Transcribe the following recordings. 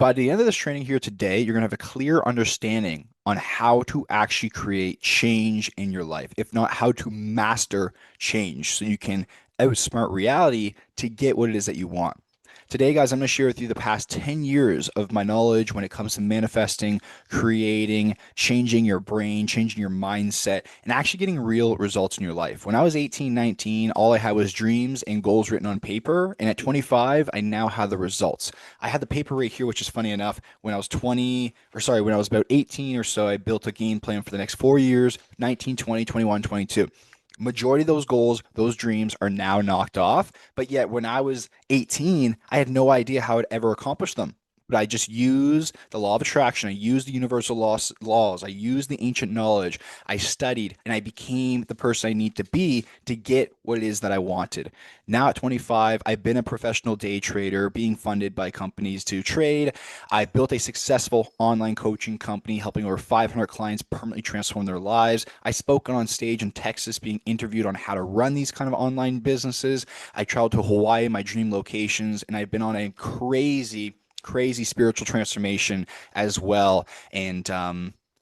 By the end of this training here today, you're going to have a clear understanding on how to actually create change in your life, if not how to master change so you can outsmart reality to get what it is that you want. Today, guys, I'm going to share with you the past 10 years of my knowledge when it comes to manifesting, creating, changing your brain, changing your mindset, and actually getting real results in your life. When I was 18, 19, all I had was dreams and goals written on paper. And at 25, I now have the results. I had the paper right here, which is funny enough. When I was 20, or sorry, when I was about 18 or so, I built a game plan for the next 4 years, 19, 20, 21, 22. Majority of those goals, those dreams are now knocked off. But yet, when I was 18, I had no idea how I'd ever accomplish them. But I just used the law of attraction. I used the universal laws. I used the ancient knowledge. I studied and I became the person I need to be to get what it is that I wanted. Now at 25, I've been a professional day trader being funded by companies to trade. I built a successful online coaching company, helping over 500 clients permanently transform their lives. I spoke on stage in Texas, being interviewed on how to run these kind of online businesses. I traveled to Hawaii, my dream locations, and I've been on a crazy spiritual transformation as well. And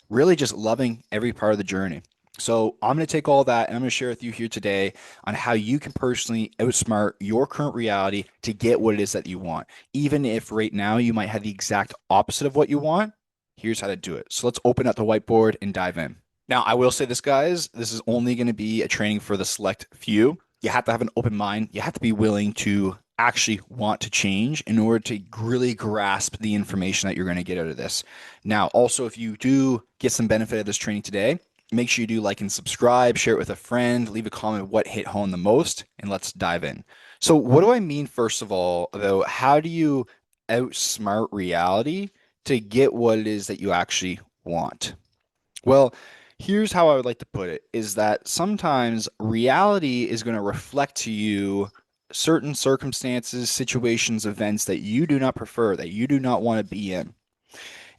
really just loving every part of the journey. So I'm going to take all that and I'm going to share with you here today on how you can personally outsmart your current reality to get what it is that you want. Even if right now you might have the exact opposite of what you want, here's how to do it. So let's open up the whiteboard and dive in. Now, I will say this, guys, this is only going to be a training for the select few. You have to have an open mind. You have to be willing to actually want to change in order to really grasp the information that you're going to get out of this. Now, also, if you do get some benefit of this training today, make sure you do like and subscribe, share it with a friend, leave a comment what hit home the most, and let's dive in. So, what do I mean, first of all, about how do you outsmart reality to get what it is that you actually want? Well, here's how I would like to put it is that sometimes reality is going to reflect to you certain circumstances, situations, events that you do not prefer, that you do not want to be in.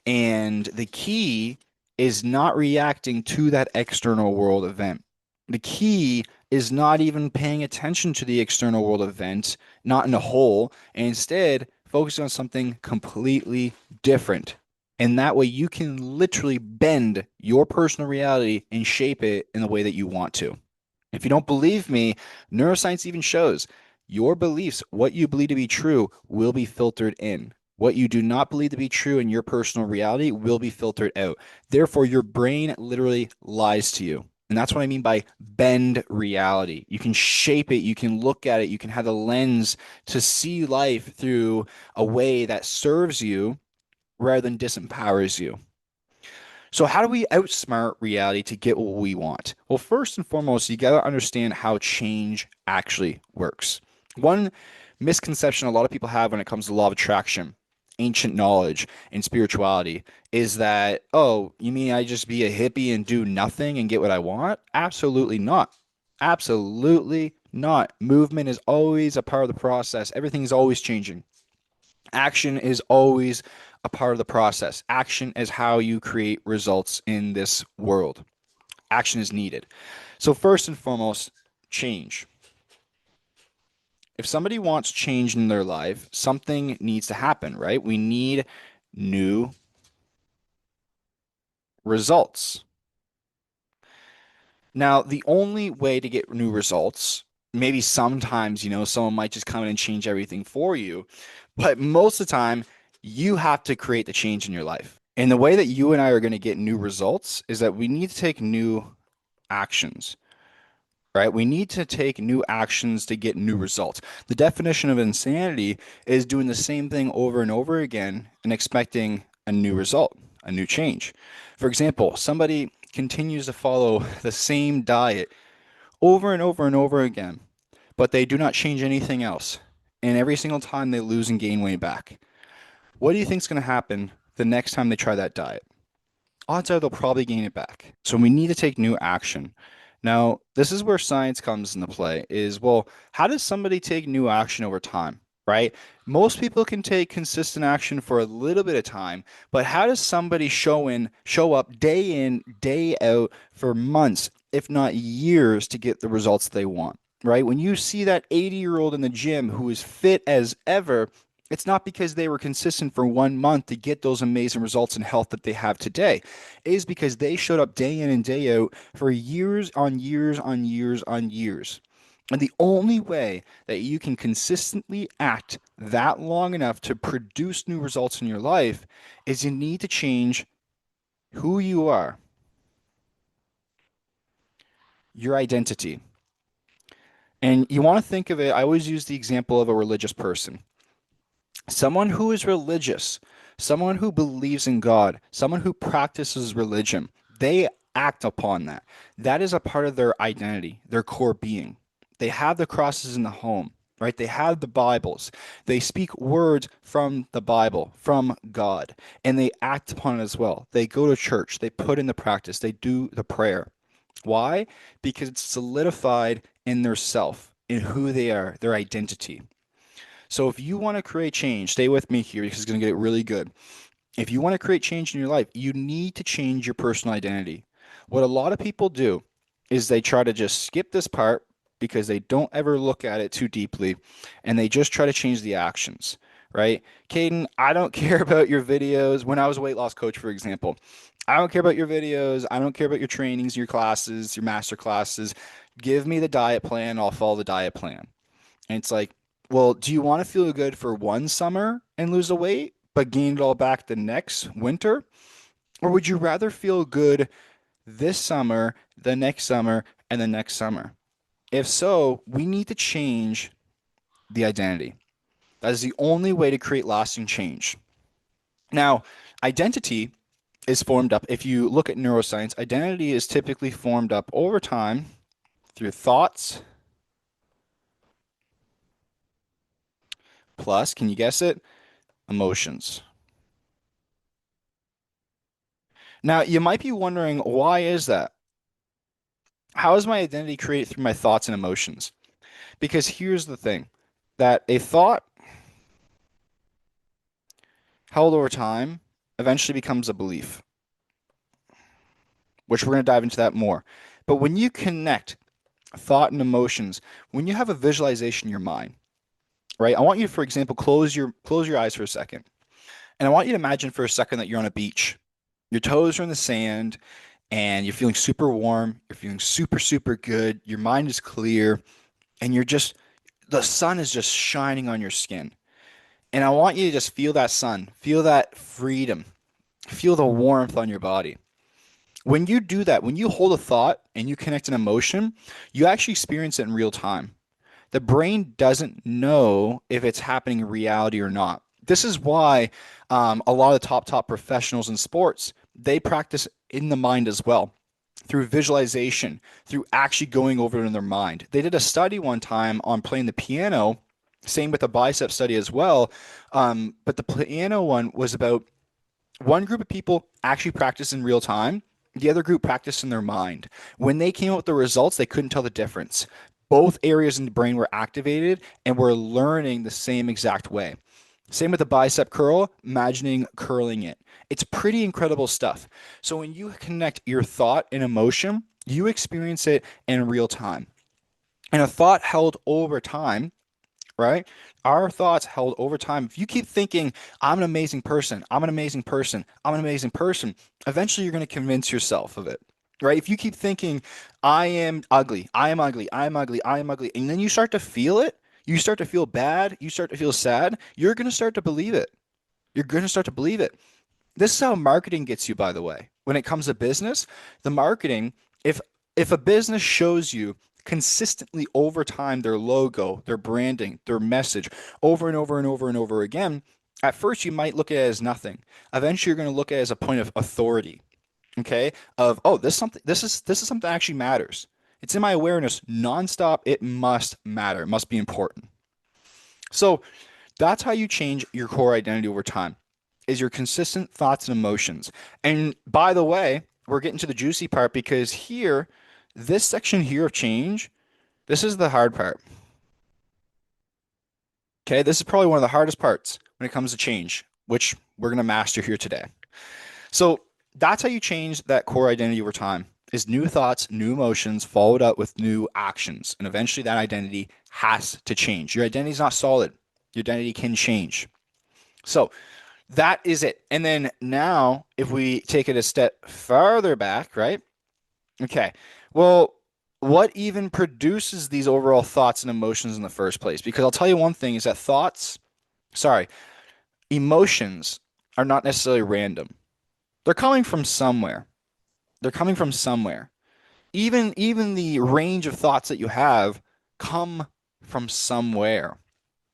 And the key is not reacting to that external world event. The key is not even paying attention to the external world event, not in a whole, and instead focusing on something completely different. And that way you can literally bend your personal reality and shape it in the way that you want to. If you don't believe me, neuroscience even shows your beliefs, what you believe to be true, will be filtered in. What you do not believe to be true in your personal reality will be filtered out. Therefore, your brain literally lies to you. And that's what I mean by bend reality. You can shape it, you can look at it, you can have the lens to see life through a way that serves you rather than disempowers you. So, how do we outsmart reality to get what we want? Well, first and foremost, you got to understand how change actually works. One misconception a lot of people have when it comes to the law of attraction, ancient knowledge, and spirituality is that, oh, you mean I just be a hippie and do nothing and get what I want? Absolutely not. Absolutely not. Movement is always a part of the process, everything is always changing. Action is always a part of the process. Action is how you create results in this world. Action is needed. So, first and foremost, change. If somebody wants change in their life, something needs to happen, right? We need new results. Now, the only way to get new results, maybe sometimes, someone might just come in and change everything for you, but most of the time, you have to create the change in your life. And the way that you and I are going to get new results is that we need to take new actions, right? We need to take new actions to get new results. The definition of insanity is doing the same thing over and over again and expecting a new result, a new change. For example, somebody continues to follow the same diet over and over and over again, but they do not change anything else. And every single time they lose and gain weight back. What do you think is going to happen the next time they try that diet? Odds are they'll probably gain it back. So we need to take new action. Now, this is where science comes into play is, well, how does somebody take new action over time, right? Most people can take consistent action for a little bit of time, but how does somebody show up day in, day out for months, if not years to get the results they want, right? When you see that 80-year-old in the gym who is fit as ever, It's not because they were consistent for 1 month to get those amazing results in health that they have today. It is because they showed up day in and day out for years on years on years on years. And the only way that you can consistently act that long enough to produce new results in your life is you need to change who you are, your identity. And you want to think of it, I always use the example of a religious person. Someone who is religious, someone who believes in God, someone who practices religion, they act upon that. That is a part of their identity, their core being. They have the crosses in the home, right? They have the Bibles. They speak words from the Bible, from God, and they act upon it as well. They go to church, they put in the practice, they do the prayer. Why? Because it's solidified in their self, in who they are, their identity. So if you want to create change, stay with me here because it's going to get really good. If you want to create change in your life, you need to change your personal identity. What a lot of people do is they try to just skip this part because they don't ever look at it too deeply and they just try to change the actions, right? Caden, I don't care about your videos. When I was a weight loss coach, for example, I don't care about your videos. I don't care about your trainings, your classes, your master classes. Give me the diet plan. I'll follow the diet plan. And it's like, well, do you want to feel good for one summer and lose the weight, but gain it all back the next winter? Or would you rather feel good this summer, the next summer, and the next summer? If so, we need to change the identity. That is the only way to create lasting change. Now, identity is formed up, if you look at neuroscience, identity is typically formed up over time through thoughts plus, can you guess it? Emotions. Now, you might be wondering, why is that? How is my identity created through my thoughts and emotions? Because here's the thing, that a thought held over time eventually becomes a belief, which we're going to dive into that more. But when you connect thought and emotions, when you have a visualization in your mind, right? I want you to, for example, close your eyes for a second. And I want you to imagine for a second that you're on a beach. Your toes are in the sand and you're feeling super warm, you're feeling super, super good, your mind is clear, and the sun is just shining on your skin. And I want you to just feel that sun, feel that freedom, feel the warmth on your body. When you do that, when you hold a thought and you connect an emotion, you actually experience it in real time. The brain doesn't know if it's happening in reality or not. This is why a lot of the top professionals in sports, they practice in the mind as well through visualization, through actually going over it in their mind. They did a study one time on playing the piano, same with the bicep study as well. But the piano one was about one group of people actually practiced in real time. The other group practiced in their mind. When they came up with the results, they couldn't tell the difference. Both areas in the brain were activated and were learning the same exact way. Same with the bicep curl, imagining curling it. It's pretty incredible stuff. So when you connect your thought and emotion, you experience it in real time. And a thought held over time, right? Our thoughts held over time. If you keep thinking, I'm an amazing person, I'm an amazing person, I'm an amazing person, eventually you're going to convince yourself of it, right? If you keep thinking, I am ugly, I am ugly, I am ugly, I am ugly, and then you start to feel it, you start to feel bad, you start to feel sad, you're going to start to believe it. You're going to start to believe it. This is how marketing gets you, by the way. When it comes to business, the marketing, if if a business shows you consistently over time their logo, their branding, their message over and over and over and over again, at first you might look at it as nothing. Eventually you're going to look at it as a point of authority, okay? Of, oh, this is something that actually matters. It's in my awareness nonstop. It must matter. It must be important. So that's how you change your core identity over time, is your consistent thoughts and emotions. And by the way, we're getting to the juicy part because here, this section here of change, this is the hard part. Okay, this is probably one of the hardest parts when it comes to change, which we're going to master here today. So that's how you change that core identity over time, is new thoughts, new emotions, followed up with new actions. And eventually that identity has to change. Your identity is not solid. Your identity can change. So that is it. And then now, if we take it a step farther back, right? Okay. Well, what even produces these overall thoughts and emotions in the first place? Because I'll tell you one thing is that sorry, emotions are not necessarily random. They're coming from somewhere. They're coming from somewhere. Even the range of thoughts that you have come from somewhere.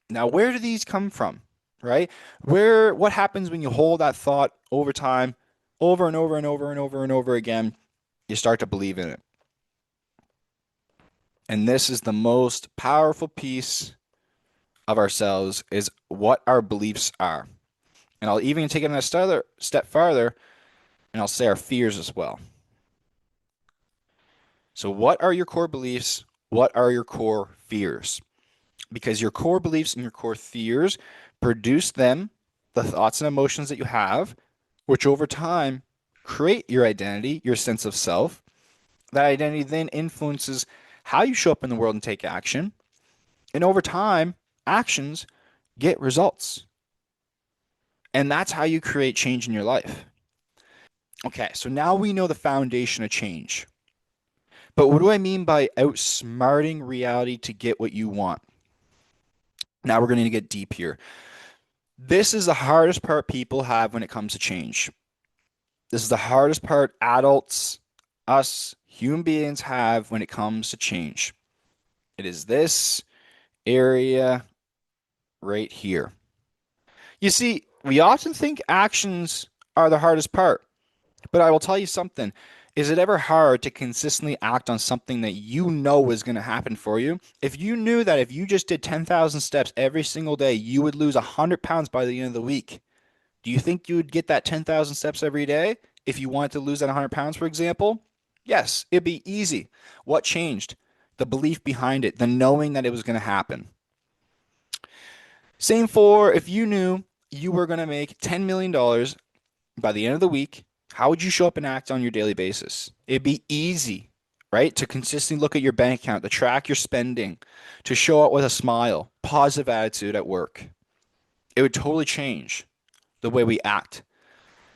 Now, where do these come from? Right? What happens when you hold that thought over time, over and over and over and over and over again? You start to believe in it. And this is the most powerful piece of ourselves is what our beliefs are. And I'll even take it a step farther, and I'll say our fears as well. So, what are your core beliefs? What are your core fears? Because your core beliefs and your core fears produce the thoughts and emotions that you have, which over time create your identity, your sense of self. That identity then influences how you show up in the world and take action. And over time, actions get results. And that's how you create change in your life. Okay, so now we know the foundation of change. But what do I mean by outsmarting reality to get what you want? Now we're going to get deep here. This is the hardest part people have when it comes to change. This is the hardest part adults, us human beings have when it comes to change. It is this area right here. You see, we often think actions are the hardest part, but I will tell you something. Is it ever hard to consistently act on something that you know is going to happen for you? If you knew that if you just did 10,000 steps every single day, you would lose 100 pounds by the end of the week. Do you think you would get that 10,000 steps every day if you wanted to lose that 100 pounds, for example? Yes, it'd be easy. What changed? The belief behind it, the knowing that it was going to happen. Same for if you knew you were going to make $10 million dollars by the end of the week, how would you show up and act on your daily basis? It'd be easy, right? To consistently look at your bank account, to track your spending, to show up with a smile, positive attitude at work. It would totally change the way we act.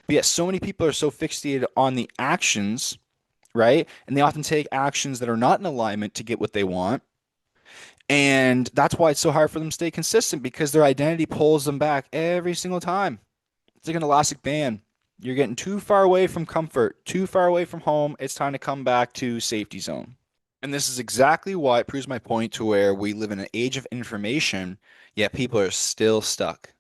But yet, so many people are so fixated on the actions, right? And they often take actions that are not in alignment to get what they want. And that's why it's so hard for them to stay consistent because their identity pulls them back every single time. It's like an elastic band. You're getting too far away from comfort, too far away from home. It's time to come back to safety zone. And this is exactly why it proves my point to where we live in an age of information, yet people are still stuck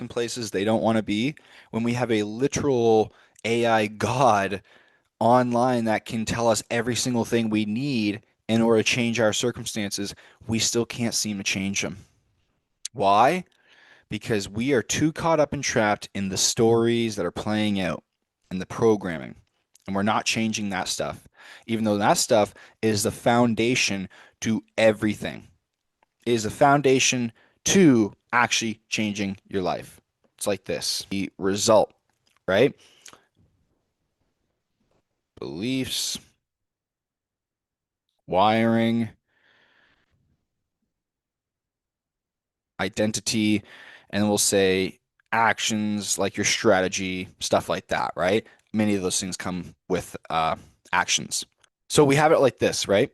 in places they don't want to be when we have a literal AI god online that can tell us every single thing we need in order to change our circumstances. We still can't seem to change them. Why? Because we are too caught up and trapped in the stories that are playing out and the programming. And we're not changing that stuff, even though that stuff is the foundation to everything. It is the foundation to actually changing your life. It's like this the result, right? Beliefs, wiring, identity, and then we'll say actions like your strategy, stuff like that, right? Many of those things come with actions. So we have it like this, right?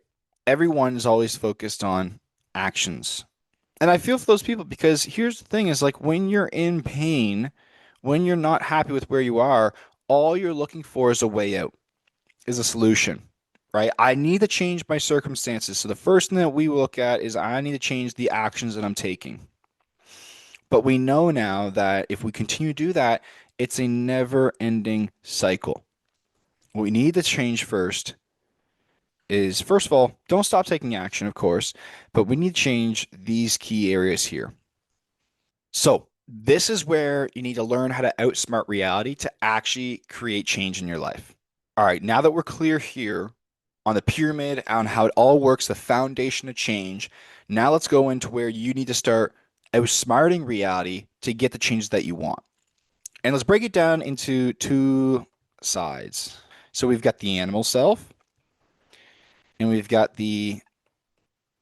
Everyone is always focused on actions. And I feel for those people because here's the thing is like when you're in pain, when you're not happy with where you are, all you're looking for is a way out, is a solution, right? I need to change my circumstances. So the first thing that we look at is I need to change the actions that I'm taking. But we know now that if we continue to do that, it's a never ending cycle. What we need to change first is, first of all, don't stop taking action, of course, but we need to change these key areas here. So, this is where you need to learn how to outsmart reality to actually create change in your life. All right, now that we're clear here on the pyramid, on how it all works, the foundation of change, now let's go into where you need to start outsmarting reality to get the changes that you want. And let's break it down into two sides. So we've got the animal self and we've got the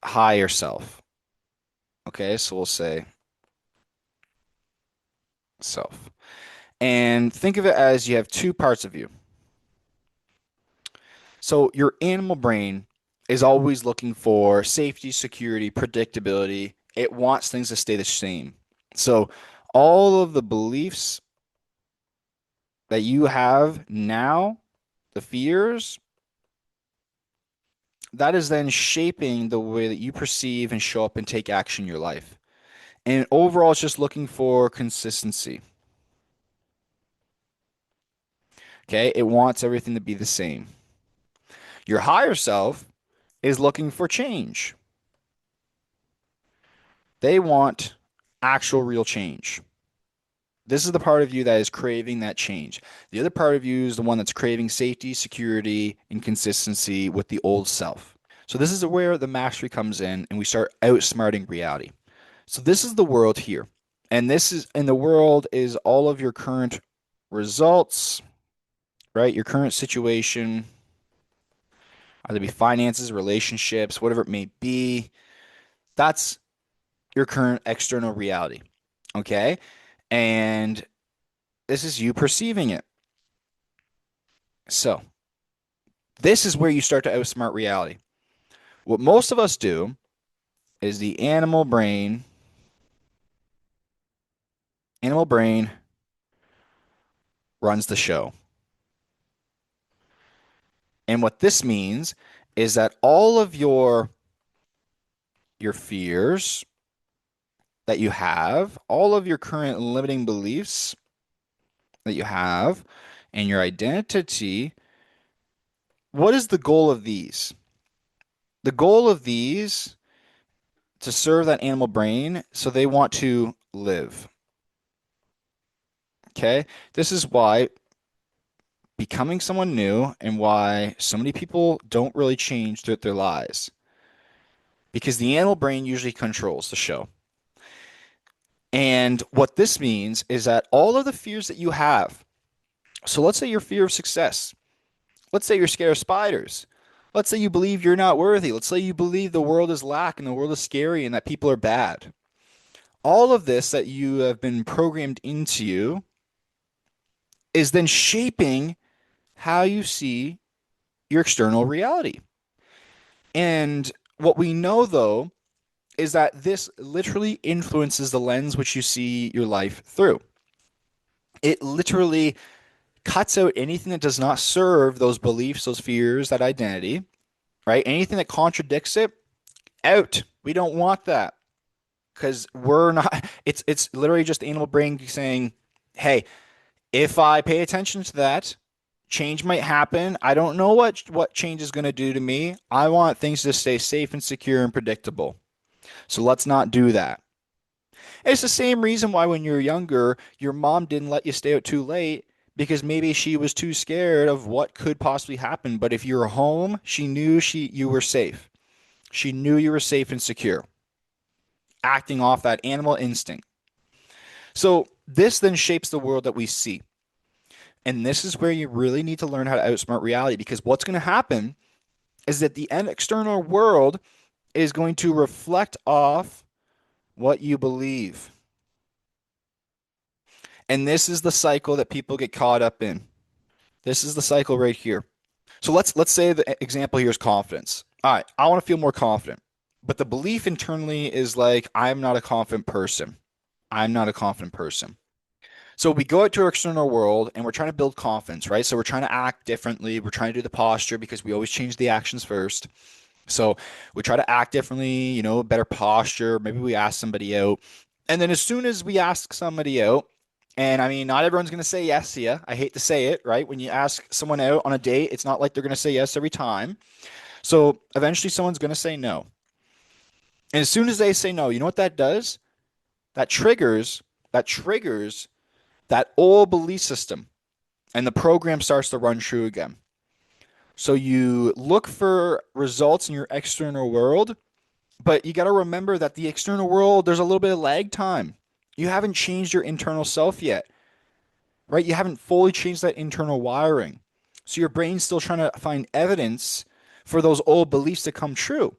higher self. Okay, so we'll say Self. And think of it as you have two parts of you. So your animal brain is always looking for safety, security, predictability. It wants things to stay the same. So all of the beliefs that you have now, the fears, that is then shaping the way that you perceive and show up and take action in your life. And overall, it's just looking for consistency. Okay. It wants everything to be the same. Your higher self is looking for change. They want actual real change. This is the part of you that is craving that change. The other part of you is the one that's craving safety, security, and consistency with the old self. So this is where the mastery comes in and we start outsmarting reality. So this is the world here. And this is in the world is all of your current results, right? Your current situation, either be finances, relationships, whatever it may be. That's your current external reality. Okay. And this is you perceiving it. So this is where you start to outsmart reality. What most of us do is the animal brain runs the show. And what this means is that all of your fears that you have, all of your current limiting beliefs that you have, and your identity, what is the goal of these? The goal of these to serve that animal brain so they want to live. Okay? This is why becoming someone new and why so many people don't really change throughout their lives. Because the animal brain usually controls the show. And what this means is that all of the fears that you have, so let's say your fear of success, let's say you're scared of spiders, let's say you believe you're not worthy, let's say you believe the world is lack and the world is scary and that people are bad. All of this that you have been programmed into you is then shaping how you see your external reality. And what we know, though, is that this literally influences the lens which you see your life through. It literally cuts out anything that does not serve those beliefs, those fears, that identity, right? Anything that contradicts it, out. We don't want that because we're not, it's literally just the animal brain saying, hey, if I pay attention to that, change might happen. I don't know what change is going to do to me. I want things to stay safe and secure and predictable. So let's not do that. It's the same reason why when you were younger, your mom didn't let you stay out too late because maybe she was too scared of what could possibly happen. But if you were home, she knew you were safe. She knew you were safe and secure, acting off that animal instinct. So this then shapes the world that we see. And this is where you really need to learn how to outsmart reality because what's going to happen is that the external world is going to reflect off what you believe. And this is the cycle that people get caught up in. This is the cycle right here. So let's say the example here is confidence. All right, I want to feel more confident. But the belief internally is like, I'm not a confident person. I'm not a confident person. So we go out to our external world and we're trying to build confidence, right? So we're trying to act differently. We're trying to do the posture because we always change the actions first. So we try to act differently, better posture. Maybe we ask somebody out. And then as soon as we ask somebody out, and I mean, not everyone's going to say yes to you. I hate to say it, right? When you ask someone out on a date, it's not like they're going to say yes every time. So eventually someone's going to say no. And as soon as they say no, you know what that does? That triggers, that triggers that old belief system and the program starts to run true again. So you look for results in your external world, but you got to remember that the external world, there's a little bit of lag time. You haven't changed your internal self yet, right? You haven't fully changed that internal wiring. So your brain's still trying to find evidence for those old beliefs to come true.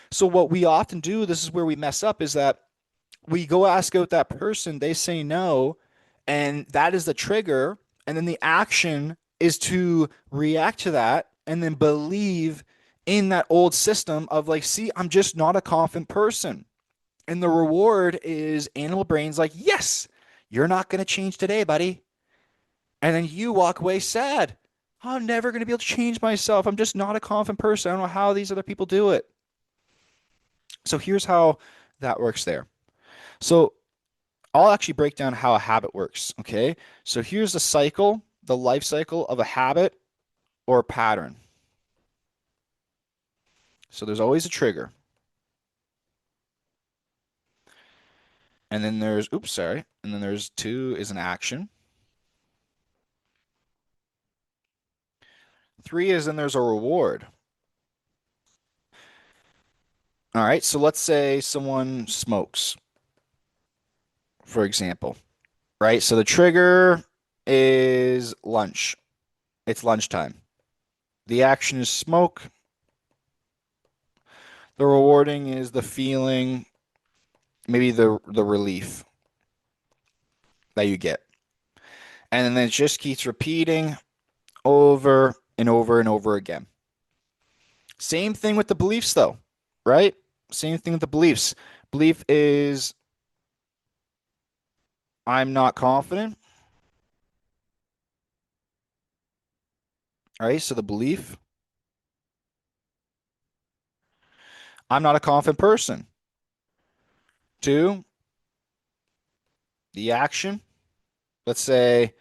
So what we often do, this is where we mess up, is that we go ask out that person, they say no, and that is the trigger. And then the action is to react to that and then believe in that old system of like, see, I'm just not a confident person. And the reward is animal brains like, yes, you're not going to change today, buddy. And then you walk away sad. I'm never going to be able to change myself. I'm just not a confident person. I don't know how these other people do it. So here's how that works there. So I'll actually break down how a habit works. Okay. So here's the cycle, the life cycle of a habit or a pattern. So there's always a trigger. And then there's, oops, sorry. And then there's two is an action. Three is then there's a reward. All right. So let's say someone smokes, for example, right? So the trigger is lunch. It's lunchtime. The action is smoke. The rewarding is the feeling, maybe the relief that you get. And then it just keeps repeating over and over and over again. Same thing with the beliefs, though, right? Same thing with the beliefs. Belief is I'm not confident, right? So the belief, I'm not a confident person. Two, the action, let's say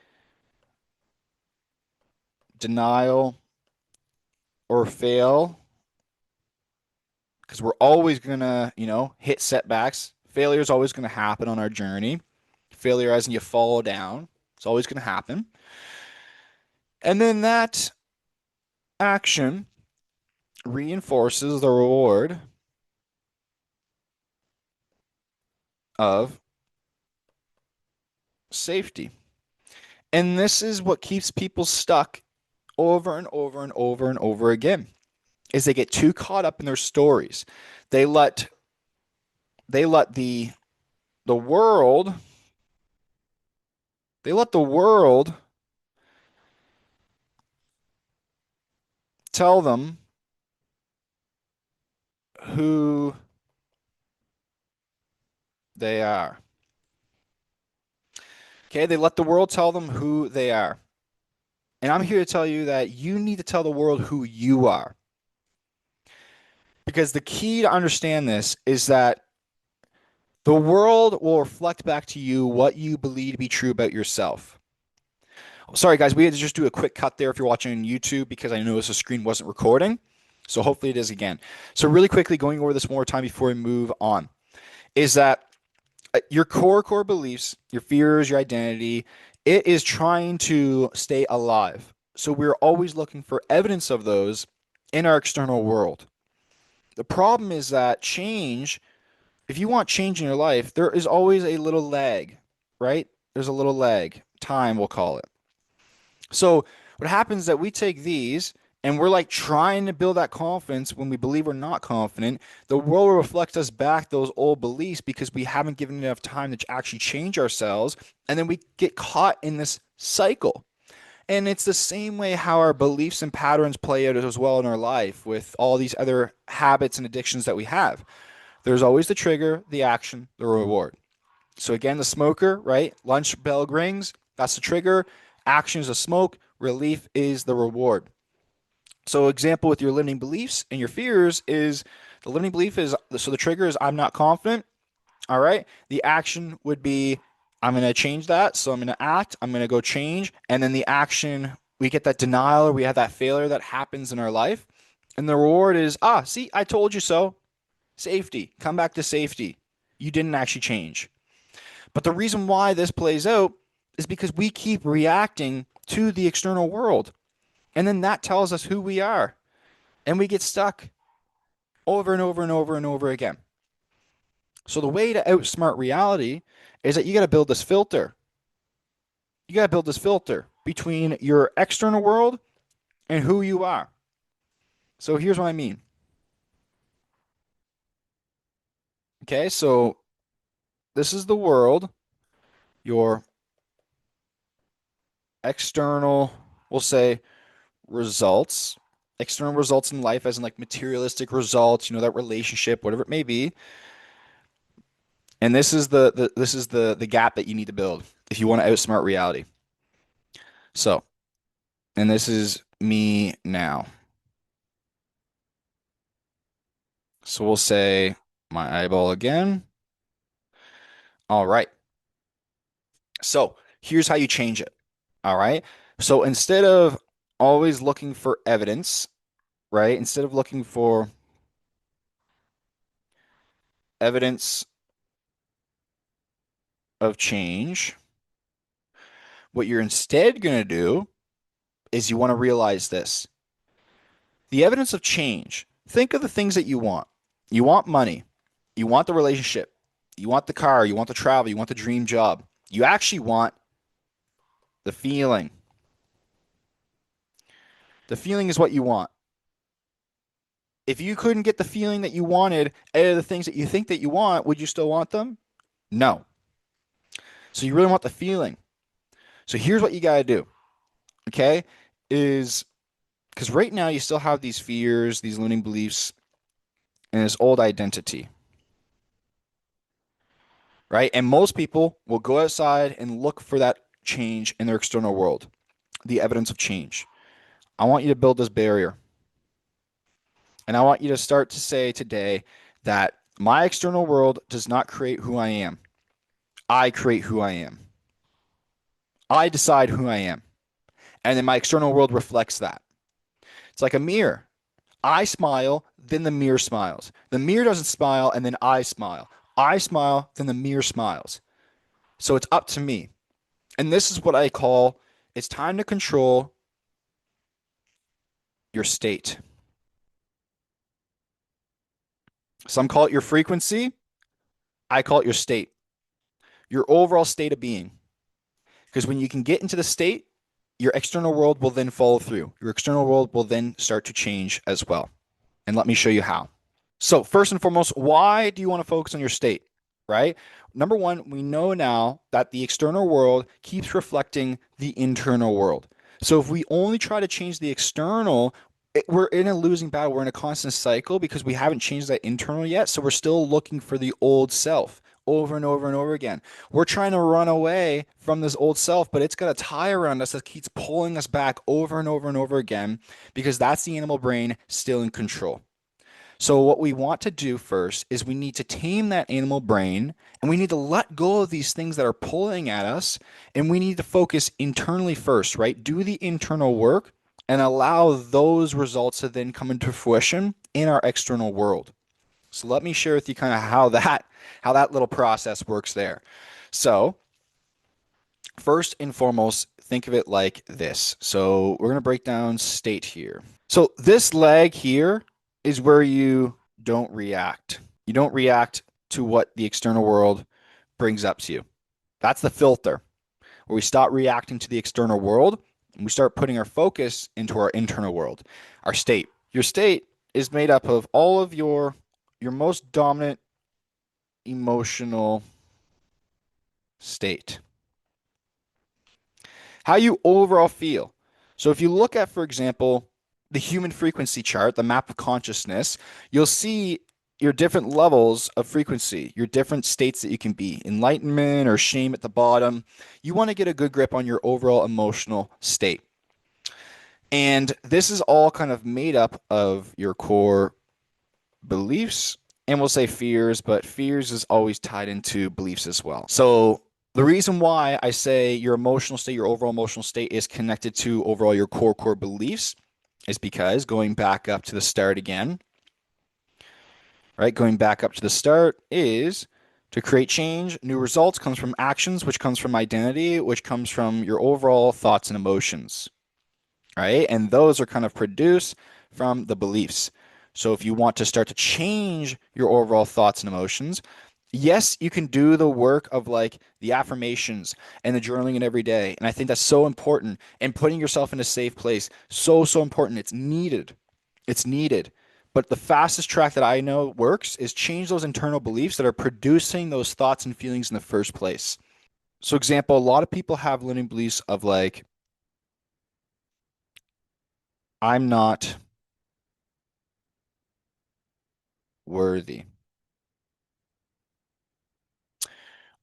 denial or fail, because we're always gonna, hit setbacks. Failure is always gonna happen on our journey. Failure as in you fall down. It's always gonna happen. And then that action reinforces the reward of safety. And this is what keeps people stuck over and over and over and over again is they get too caught up in their stories. They let the world they let the world tell them who they are. Okay, they let the world tell them who they are. And I'm here to tell you that you need to tell the world who you are. Because the key to understand this is that the world will reflect back to you what you believe to be true about yourself. Sorry, guys, we had to just do a quick cut there if you're watching on YouTube because I noticed the screen wasn't recording. So hopefully it is again. So really quickly, going over this one more time before we move on, is that your core beliefs, your fears, your identity, it is trying to stay alive. So we're always looking for evidence of those in our external world. The problem is that change, if you want change in your life, there is always a little lag, right? There's a little lag, time we'll call it. So what happens is that we take these and we're like trying to build that confidence when we believe we're not confident. The world will reflect us back those old beliefs because we haven't given enough time to actually change ourselves. And then we get caught in this cycle. And it's the same way how our beliefs and patterns play out as well in our life with all these other habits and addictions that we have. There's always the trigger, the action, the reward. So again, the smoker, right? Lunch bell rings. That's the trigger. Action is a smoke. Relief is the reward. So example with your limiting beliefs and your fears is the limiting belief is so the trigger is I'm not confident. All right. The action would be I'm going to change that. So I'm going to act. I'm going to go change. And then the action, we get that denial or we have that failure that happens in our life. And the reward is, see, I told you so. Safety. Come back to safety. You didn't actually change. But the reason why this plays out is because we keep reacting to the external world. And then that tells us who we are. And we get stuck over and over and over and over again. So the way to outsmart reality is that you got to build this filter. You got to build this filter between your external world and who you are. So here's what I mean. Okay, so this is the world, your external, we'll say results, external results in life, as in like materialistic results, that relationship, whatever it may be. And this is the gap that you need to build if you want to outsmart reality. So, and this is me now. So we'll say my eyeball again. All right. So here's how you change it. All right. So instead of always looking for evidence, right? Instead of looking for evidence of change, what you're instead going to do is you want to realize this. The evidence of change. Think of the things that you want. You want money. You want the relationship. You want the car. You want the travel. You want the dream job. You actually want the feeling. The feeling is what you want. If you couldn't get the feeling that you wanted out of the things that you think that you want, would you still want them? No. So you really want the feeling. So here's what you got to do, okay? Is because right now you still have these fears, these limiting beliefs, and this old identity, right? And most people will go outside and look for that change in their external world, the evidence of change. I want you to build this barrier. And I want you to start to say today that my external world does not create who I am. I create who I am. I decide who I am. And then my external world reflects that. It's like a mirror. I smile, then the mirror smiles. The mirror doesn't smile, and then I smile. I smile, then the mirror smiles. So it's up to me. And this is what I call it's time to control your state. Some call it your frequency. I call it your state, your overall state of being. Because when you can get into the state, your external world will then follow through. Your external world will then start to change as well. And let me show you how. So, first and foremost, why do you want to focus on your state, right? Number one, we know now that the external world keeps reflecting the internal world. So, if we only try to change the external, we're in a losing battle. We're in a constant cycle because we haven't changed that internal yet. So, we're still looking for the old self over and over and over again. We're trying to run away from this old self, but it's got a tie around us that keeps pulling us back over and over and over again because that's the animal brain still in control. So, what we want to do first is we need to tame that animal brain and we need to let go of these things that are pulling at us and we need to focus internally first, right? Do the internal work and allow those results to then come into fruition in our external world. So, let me share with you kind of how that little process works there. So, first and foremost, think of it like this. So, we're going to break down state here. So, this leg here is where you don't react. You don't react to what the external world brings up to you. That's the filter where we stop reacting to the external world and we start putting our focus into our internal world, our state. Your state is made up of all of your most dominant emotional state. How you overall feel. So if you look at, for example, the human frequency chart, the map of consciousness, you'll see your different levels of frequency, your different states that you can be, enlightenment or shame at the bottom. You want to get a good grip on your overall emotional state. And this is all kind of made up of your core beliefs and we'll say fears, but fears is always tied into beliefs as well. So the reason why I say your emotional state, your overall emotional state is connected to overall your core beliefs is because going back up to the start again, right? Going back up to the start is to create change. New results comes from actions, which comes from identity, which comes from your overall thoughts and emotions, right? And those are kind of produced from the beliefs. So if you want to start to change your overall thoughts and emotions, yes, you can do the work of like the affirmations and the journaling in every day. And I think that's so important. And putting yourself in a safe place, so important. It's needed. It's needed. But the fastest track that I know works is change those internal beliefs that are producing those thoughts and feelings in the first place. So, example, a lot of people have limiting beliefs of like, I'm not worthy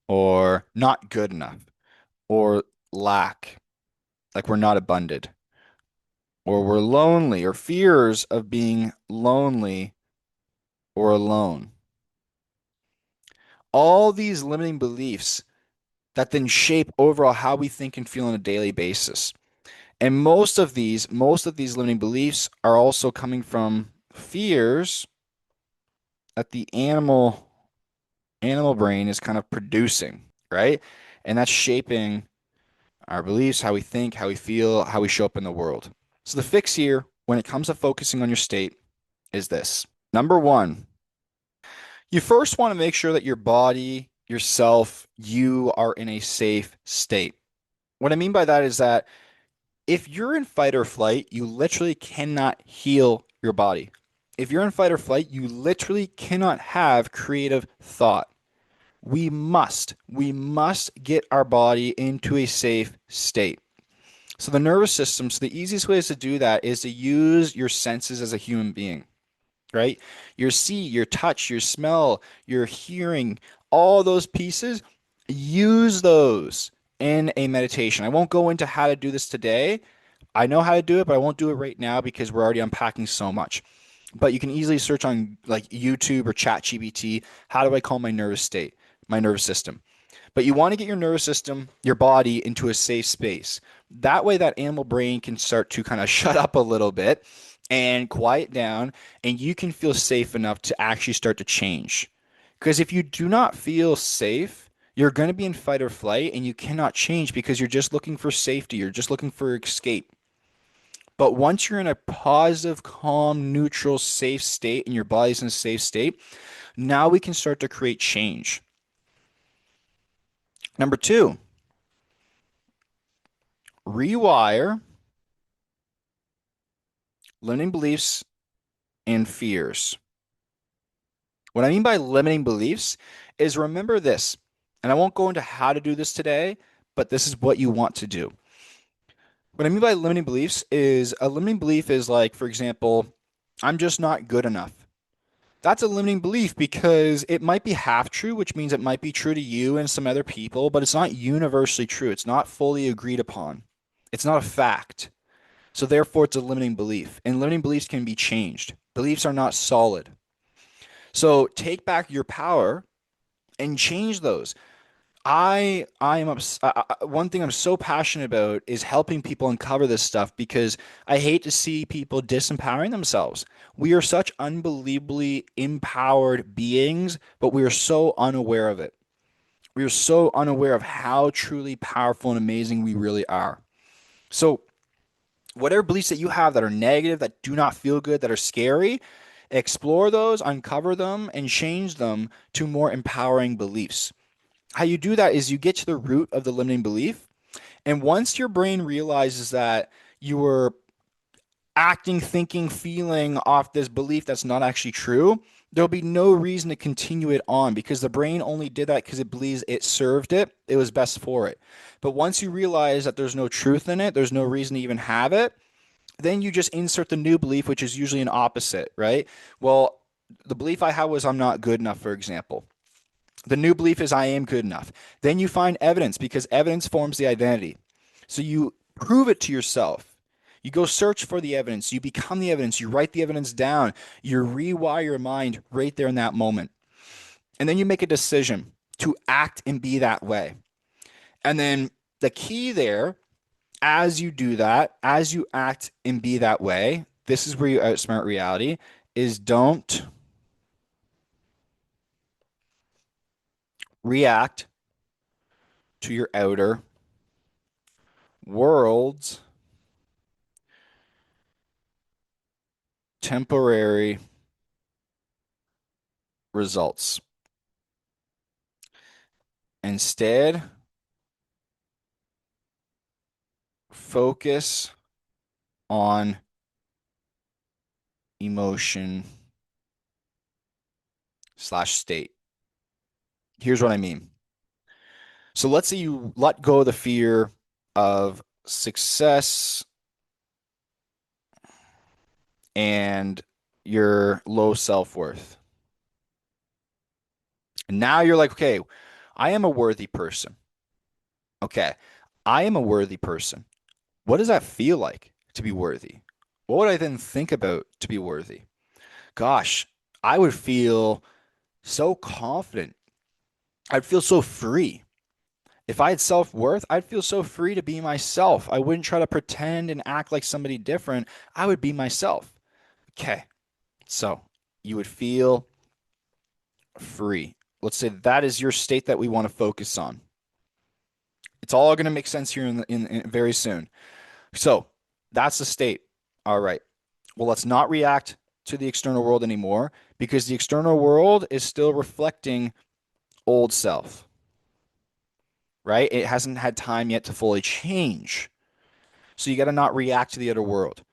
or not good enough or lack, like we're not abundant or we're lonely or fears of being lonely or alone. All these limiting beliefs that then shape overall how we think and feel on a daily basis. And most of these limiting beliefs are also coming from fears that the animal brain is kind of producing, right? And that's shaping our beliefs, how we think, how we feel, how we show up in the world. So the fix here, when it comes to focusing on your state, is this. Number one, you first want to make sure that your body, yourself, you are in a safe state. What I mean by that is that if you're in fight or flight, you literally cannot heal your body. If you're in fight or flight, you literally cannot have creative thought. We must get our body into a safe state. So the nervous system, so the easiest ways to do that is to use your senses as a human being, right? Your see, your touch, your smell, your hearing, all those pieces, use those in a meditation. I won't go into how to do this today. I know how to do it, but I won't do it right now because we're already unpacking so much. But you can easily search on like YouTube or ChatGPT, how do I calm my nervous state, my nervous system? But you want to get your nervous system, your body into a safe space. That way, that animal brain can start to kind of shut up a little bit and quiet down, and you can feel safe enough to actually start to change. Because if you do not feel safe, you're going to be in fight or flight and you cannot change because you're just looking for safety. You're just looking for escape. But once you're in a positive, calm, neutral, safe state and your body's in a safe state, now we can start to create change. Number two, rewire limiting beliefs and fears. What I mean by limiting beliefs is remember this, and I won't go into how to do this today, but this is what you want to do. What I mean by limiting beliefs is a limiting belief is like, for example, I'm just not good enough. That's a limiting belief because it might be half true, which means it might be true to you and some other people, but it's not universally true. It's not fully agreed upon. It's not a fact. So therefore, it's a limiting belief. And limiting beliefs can be changed. Beliefs are not solid. So take back your power and change those. I am one thing I'm so passionate about is helping people uncover this stuff because I hate to see people disempowering themselves. We are such unbelievably empowered beings, but we are so unaware of it. We are so unaware of how truly powerful and amazing we really are. So whatever beliefs that you have that are negative, that do not feel good, that are scary, explore those, uncover them, and change them to more empowering beliefs. How you do that is you get to the root of the limiting belief. And once your brain realizes that you were acting, thinking, feeling off this belief that's not actually true, there'll be no reason to continue it on because the brain only did that because it believes it served it, it was best for it. But once you realize that there's no truth in it, there's no reason to even have it, then you just insert the new belief, which is usually an opposite, right? Well, the belief I had was I'm not good enough, for example. The new belief is I am good enough. Then you find evidence because evidence forms the identity. So you prove it to yourself. You go search for the evidence. You become the evidence. You write the evidence down. You rewire your mind right there in that moment. And then you make a decision to act and be that way. And then the key there, as you do that, as you act and be that way, this is where you outsmart reality, is don't react to your outer world's temporary results. Instead, focus on emotion slash state. Here's what I mean. So let's say you let go of the fear of success and your low self-worth. And now you're like, okay, I am a worthy person. Okay, I am a worthy person. What does that feel like to be worthy? What would I then think about to be worthy? Gosh, I would feel so confident. I'd feel so free. If I had self-worth, I'd feel so free to be myself. I wouldn't try to pretend and act like somebody different. I would be myself. Okay, so you would feel free. Let's say that is your state that we want to focus on. It's all going to make sense here in very soon. So that's the state. All right. Well, let's not react to the external world anymore because the external world is still reflecting old self, right? It hasn't had time yet to fully change. So you got to not react to the other world.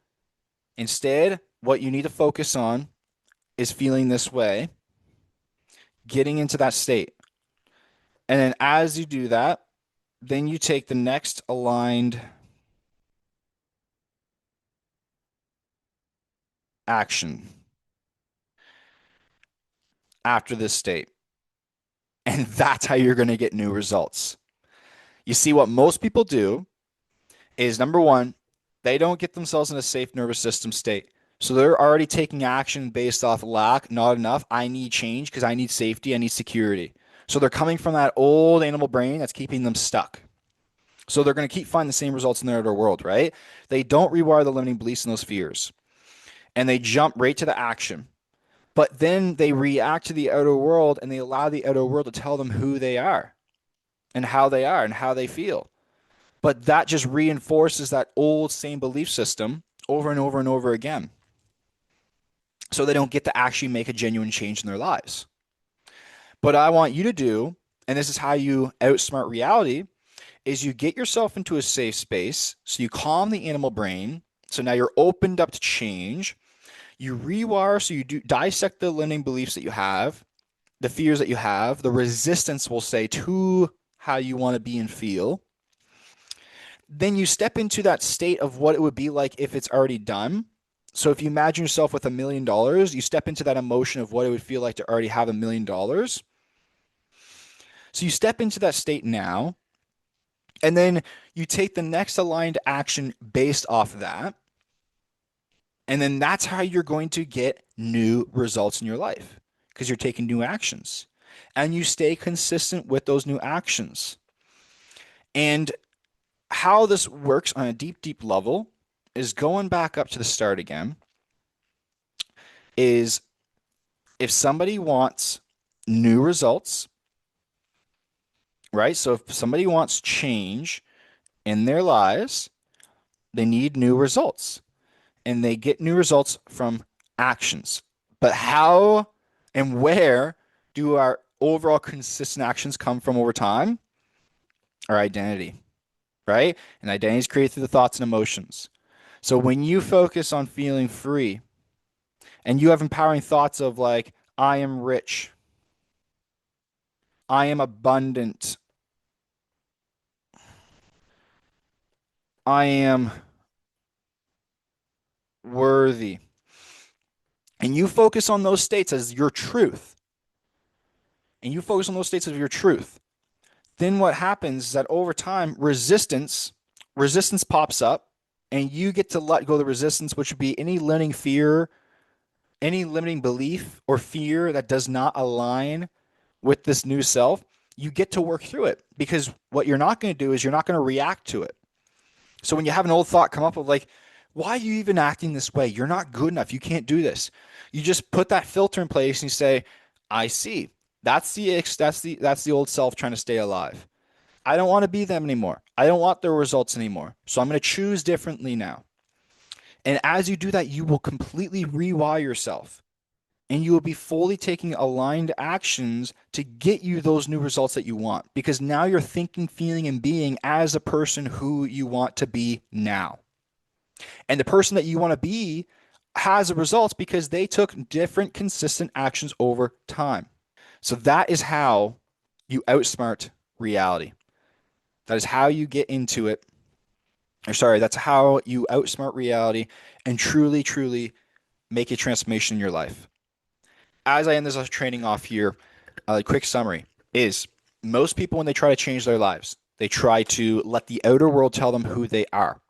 Instead, what you need to focus on is feeling this way, getting into that state. And then as you do that, then you take the next aligned action after this state. And that's how you're going to get new results. You see, what most people do is number one, they don't get themselves in a safe nervous system state. So they're already taking action based off lack, not enough. I need change because I need safety, I need security. So they're coming from that old animal brain that's keeping them stuck. So they're going to keep finding the same results in their outer world, right? They don't rewire the limiting beliefs and those fears. And they jump right to the action. But then they react to the outer world and they allow the outer world to tell them who they are and how they feel. But that just reinforces that old same belief system over and over and over again. So they don't get to actually make a genuine change in their lives. But I want you to do, and this is how you outsmart reality, is you get yourself into a safe space. So you calm the animal brain. So now you're opened up to change. You rewire, so you do dissect the limiting beliefs that you have, the fears that you have, the resistance, will say, to how you want to be and feel. Then you step into that state of what it would be like if it's already done. So if you imagine yourself with $1 million, you step into that emotion of what it would feel like to already have $1 million. So you step into that state now, and then you take the next aligned action based off of that. And then that's how you're going to get new results in your life because you're taking new actions and you stay consistent with those new actions. And how this works on a deep, deep level is going back up to the start again. Is if somebody wants new results, right? So if somebody wants change in their lives, they need new results. And they get new results from actions. But how and where do our overall consistent actions come from over time? Our identity, right? And identity is created through the thoughts and emotions. So when you focus on feeling free and you have empowering thoughts of like, I am rich, I am abundant, I am worthy, and you focus on those states as your truth, and you focus on those states of your truth, then what happens is that over time, resistance pops up, and you get to let go of the resistance, which would be any limiting fear, any limiting belief or fear that does not align with this new self. You get to work through it because what you're not going to do is you're not going to react to it. So when you have an old thought come up of like, why are you even acting this way? You're not good enough. You can't do this. You just put that filter in place and you say, I see. That's the old self trying to stay alive. I don't want to be them anymore. I don't want their results anymore. So I'm going to choose differently now. And as you do that, you will completely rewire yourself and you will be fully taking aligned actions to get you those new results that you want because now you're thinking, feeling, and being as a person who you want to be now. And the person that you want to be has the results because they took different consistent actions over time. So that is how you outsmart reality. That is how you get into it. Or sorry, that's how you outsmart reality and truly, truly make a transformation in your life. As I end this training off here, a quick summary is most people, when they try to change their lives, they try to let the outer world tell them who they are.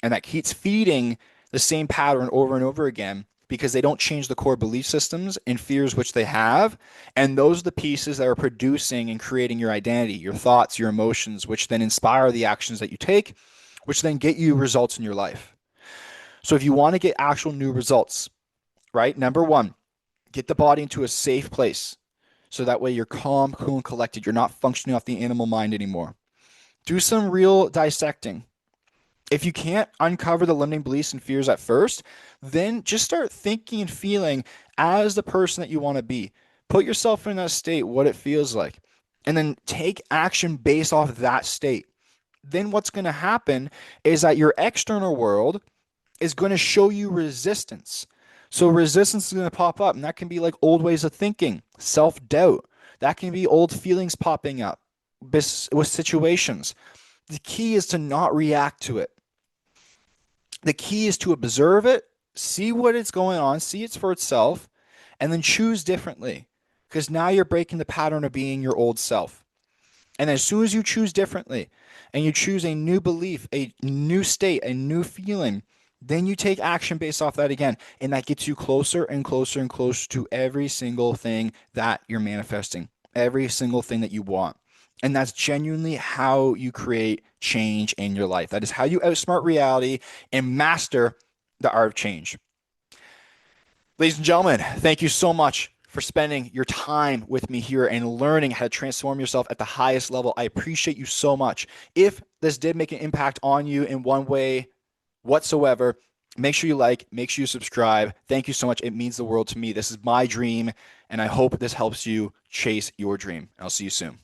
And that keeps feeding the same pattern over and over again because they don't change the core belief systems and fears which they have. And those are the pieces that are producing and creating your identity, your thoughts, your emotions, which then inspire the actions that you take, which then get you results in your life. So if you want to get actual new results, right? Number one, get the body into a safe place. So that way you're calm, cool, and collected. You're not functioning off the animal mind anymore. Do some real dissecting. If you can't uncover the limiting beliefs and fears at first, then just start thinking and feeling as the person that you want to be. Put yourself in that state, what it feels like, and then take action based off of that state. Then what's going to happen is that your external world is going to show you resistance. So resistance is going to pop up, and that can be like old ways of thinking, self-doubt. That can be old feelings popping up with situations. The key is to not react to it. The key is to observe it, see what is going on, see it for itself, and then choose differently. Because now you're breaking the pattern of being your old self. And as soon as you choose differently and you choose a new belief, a new state, a new feeling, then you take action based off that again. And that gets you closer and closer and closer to every single thing that you're manifesting, every single thing that you want. And that's genuinely how you create change in your life. That is how you outsmart reality and master the art of change. Ladies and gentlemen, thank you so much for spending your time with me here and learning how to transform yourself at the highest level. I appreciate you so much. If this did make an impact on you in one way whatsoever, make sure you like, make sure you subscribe. Thank you so much. It means the world to me. This is my dream, and I hope this helps you chase your dream. I'll see you soon.